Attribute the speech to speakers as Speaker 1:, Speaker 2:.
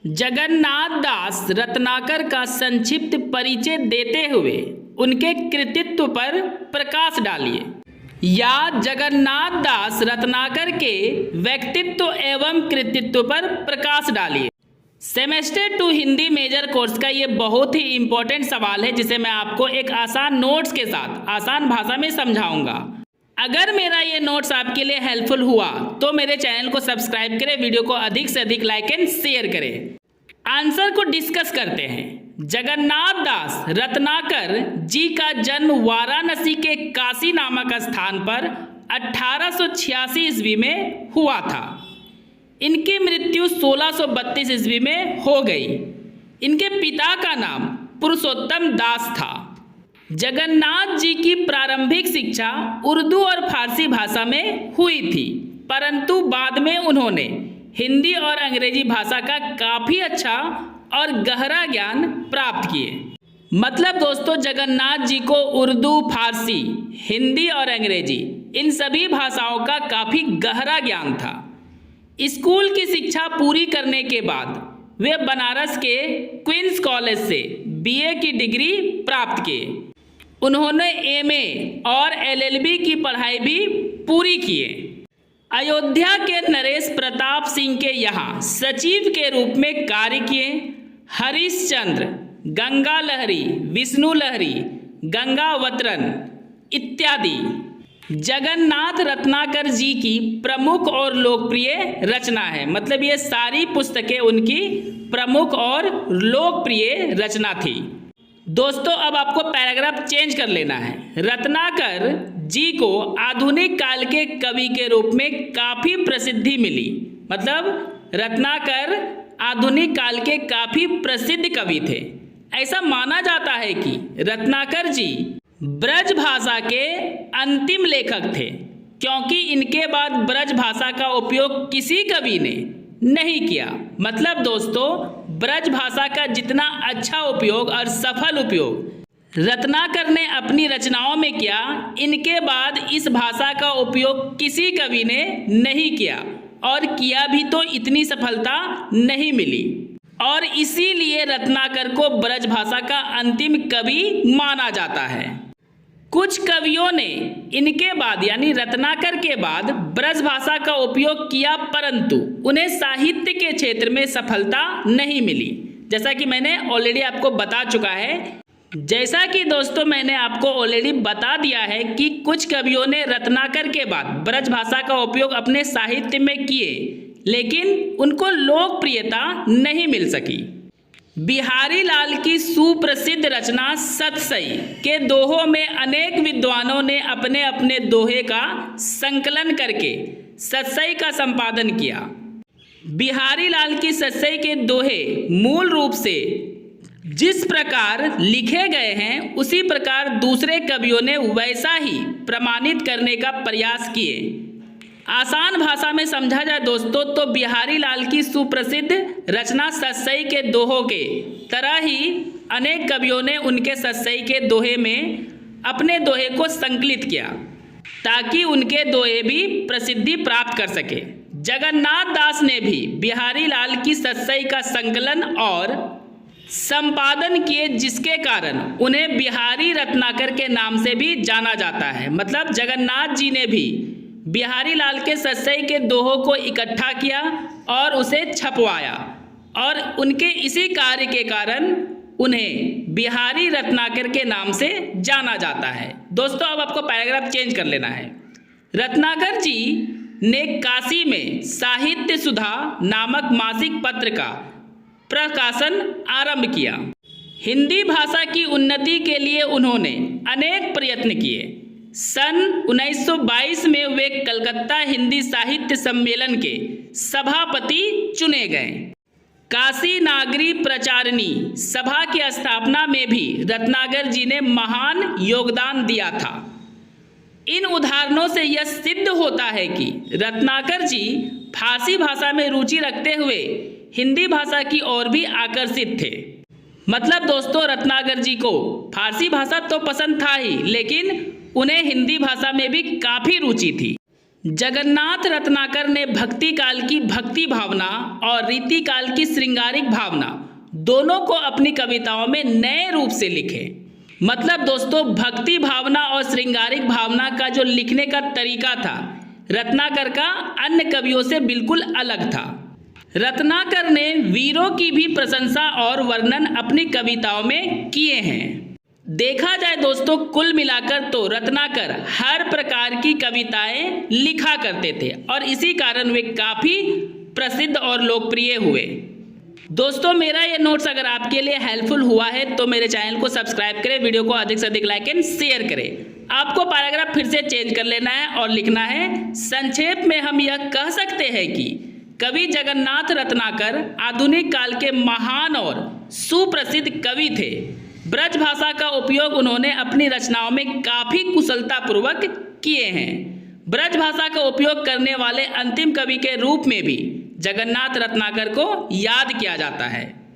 Speaker 1: जगन्नाथ दास रत्नाकर का संक्षिप्त परिचय देते हुए उनके कृतित्व पर प्रकाश डालिए, या जगन्नाथ दास रत्नाकर के व्यक्तित्व एवं कृतित्व पर प्रकाश डालिए। सेमेस्टर 2 हिंदी मेजर कोर्स का ये बहुत ही इम्पोर्टेंट सवाल है, जिसे मैं आपको एक आसान नोट्स के साथ आसान भाषा में समझाऊंगा। अगर मेरा ये नोट्स आपके लिए हेल्पफुल हुआ तो मेरे चैनल को सब्सक्राइब करें, वीडियो को अधिक से अधिक लाइक एंड शेयर करें। आंसर को डिस्कस करते हैं। जगन्नाथ दास रत्नाकर जी का जन्म वाराणसी के काशी नामक स्थान पर 1886 ईस्वी में हुआ था। इनकी मृत्यु 1632 ईस्वी में हो गई। इनके पिता का नाम पुरुषोत्तम दास था। जगन्नाथ जी की प्रारंभिक शिक्षा उर्दू और फारसी भाषा में हुई थी, परंतु बाद में उन्होंने हिंदी और अंग्रेजी भाषा का काफ़ी अच्छा और गहरा ज्ञान प्राप्त किए। मतलब दोस्तों, जगन्नाथ जी को उर्दू, फारसी, हिंदी और अंग्रेजी इन सभी भाषाओं का काफ़ी गहरा ज्ञान था। स्कूल की शिक्षा पूरी करने के बाद वे बनारस के क्वींस कॉलेज से बीए की डिग्री प्राप्त किए। उन्होंने एमए और एलएलबी की पढ़ाई भी पूरी किए। अयोध्या के नरेश प्रताप सिंह के यहाँ सचिव के रूप में कार्य किए। हरिश्चंद्र, गंगा लहरी, विष्णु लहरी, गंगावतरण इत्यादि जगन्नाथ रत्नाकर जी की प्रमुख और लोकप्रिय रचना है। मतलब ये सारी पुस्तकें उनकी प्रमुख और लोकप्रिय रचना थी। दोस्तों, अब आपको पैराग्राफ चेंज कर लेना है। रत्नाकर जी को आधुनिक काल के कवि के रूप में काफ़ी प्रसिद्धि मिली। मतलब रत्नाकर आधुनिक काल के काफ़ी प्रसिद्ध कवि थे। ऐसा माना जाता है कि रत्नाकर जी ब्रज भाषा के अंतिम लेखक थे, क्योंकि इनके बाद ब्रज भाषा का उपयोग किसी कवि ने नहीं किया। मतलब दोस्तों, ब्रज भाषा का जितना अच्छा उपयोग और सफल उपयोग रत्नाकर ने अपनी रचनाओं में किया, इनके बाद इस भाषा का उपयोग किसी कवि ने नहीं किया, और किया भी तो इतनी सफलता नहीं मिली। और इसीलिए रत्नाकर को ब्रज भाषा का अंतिम कवि माना जाता है। कुछ कवियों ने इनके बाद यानी रत्नाकर के बाद ब्रज भाषा का उपयोग किया, परंतु उन्हें साहित्य के क्षेत्र में सफलता नहीं मिली, जैसा कि मैंने ऑलरेडी आपको बता चुका है। जैसा कि दोस्तों मैंने आपको ऑलरेडी बता दिया है कि कुछ कवियों ने रत्नाकर के बाद ब्रज भाषा का उपयोग अपने साहित्य में किए, लेकिन उनको लोकप्रियता नहीं मिल सकी। बिहारी लाल की सुप्रसिद्ध रचना सतसई के दोहों में अनेक विद्वानों ने अपने अपने दोहे का संकलन करके सतसई का संपादन किया। बिहारी लाल की सतसई के दोहे मूल रूप से जिस प्रकार लिखे गए हैं, उसी प्रकार दूसरे कवियों ने वैसा ही प्रमाणित करने का प्रयास किए। आसान भाषा में समझा जाए दोस्तों, तो बिहारी लाल की सुप्रसिद्ध रचना सतसई के दोहों के तरह ही अनेक कवियों ने उनके सतसई के दोहे में अपने दोहे को संकलित किया, ताकि उनके दोहे भी प्रसिद्धि प्राप्त कर सके। जगन्नाथ दास ने भी बिहारी लाल की सतसई का संकलन और संपादन किए, जिसके कारण उन्हें बिहारी रत्नाकर के नाम से भी जाना जाता है। मतलब जगन्नाथ जी ने भी बिहारी लाल के सतसई के दोहों को इकट्ठा किया और उसे छपवाया, और उनके इसी कार्य के कारण उन्हें बिहारी रत्नाकर के नाम से जाना जाता है। दोस्तों, अब आपको पैराग्राफ चेंज कर लेना है। रत्नाकर जी ने काशी में साहित्य सुधा नामक मासिक पत्र का प्रकाशन आरंभ किया। हिंदी भाषा की उन्नति के लिए उन्होंने अनेक प्रयत्न किए। सन 1922 में वे कलकत्ता हिंदी साहित्य सम्मेलन के सभापति चुने गए। काशी नागरी प्रचारिणी सभा की स्थापना में भी रत्नाकर जी ने महान योगदान दिया था। इन उदाहरणों से यह सिद्ध होता है कि रत्नाकर जी फारसी भाषा में रुचि रखते हुए हिंदी भाषा की ओर भी आकर्षित थे। मतलब दोस्तों, रत्नाकर जी को फारसी भाषा तो पसंद था ही, लेकिन उन्हें हिंदी भाषा में भी काफ़ी रुचि थी। जगन्नाथ रत्नाकर ने भक्ति काल की भक्ति भावना और रीति काल की श्रृंगारिक भावना दोनों को अपनी कविताओं में नए रूप से लिखे। मतलब दोस्तों, भक्ति भावना और श्रृंगारिक भावना का जो लिखने का तरीका था रत्नाकर का अन्य कवियों से बिल्कुल अलग था। रत्नाकर ने वीरों की भी प्रशंसा और वर्णन अपनी कविताओं में किए हैं। देखा जाए दोस्तों, कुल मिलाकर तो रत्नाकर हर प्रकार की कविताएं लिखा करते थे और इसी कारण वे काफ़ी प्रसिद्ध और लोकप्रिय हुए। दोस्तों, मेरा ये नोट्स अगर आपके लिए हेल्पफुल हुआ है तो मेरे चैनल को सब्सक्राइब करें, वीडियो को अधिक से अधिक लाइक एंड शेयर करें। आपको पैराग्राफ फिर से चेंज कर लेना है और लिखना है, संक्षेप में हम यह कह सकते हैं कि कवि जगन्नाथ रत्नाकर आधुनिक काल के महान और सुप्रसिद्ध कवि थे। ब्रज भाषा का उपयोग उन्होंने अपनी रचनाओं में काफ़ी कुशलतापूर्वक किए हैं। ब्रज भाषा का उपयोग करने वाले अंतिम कवि के रूप में भी जगन्नाथ रत्नाकर को याद किया जाता है।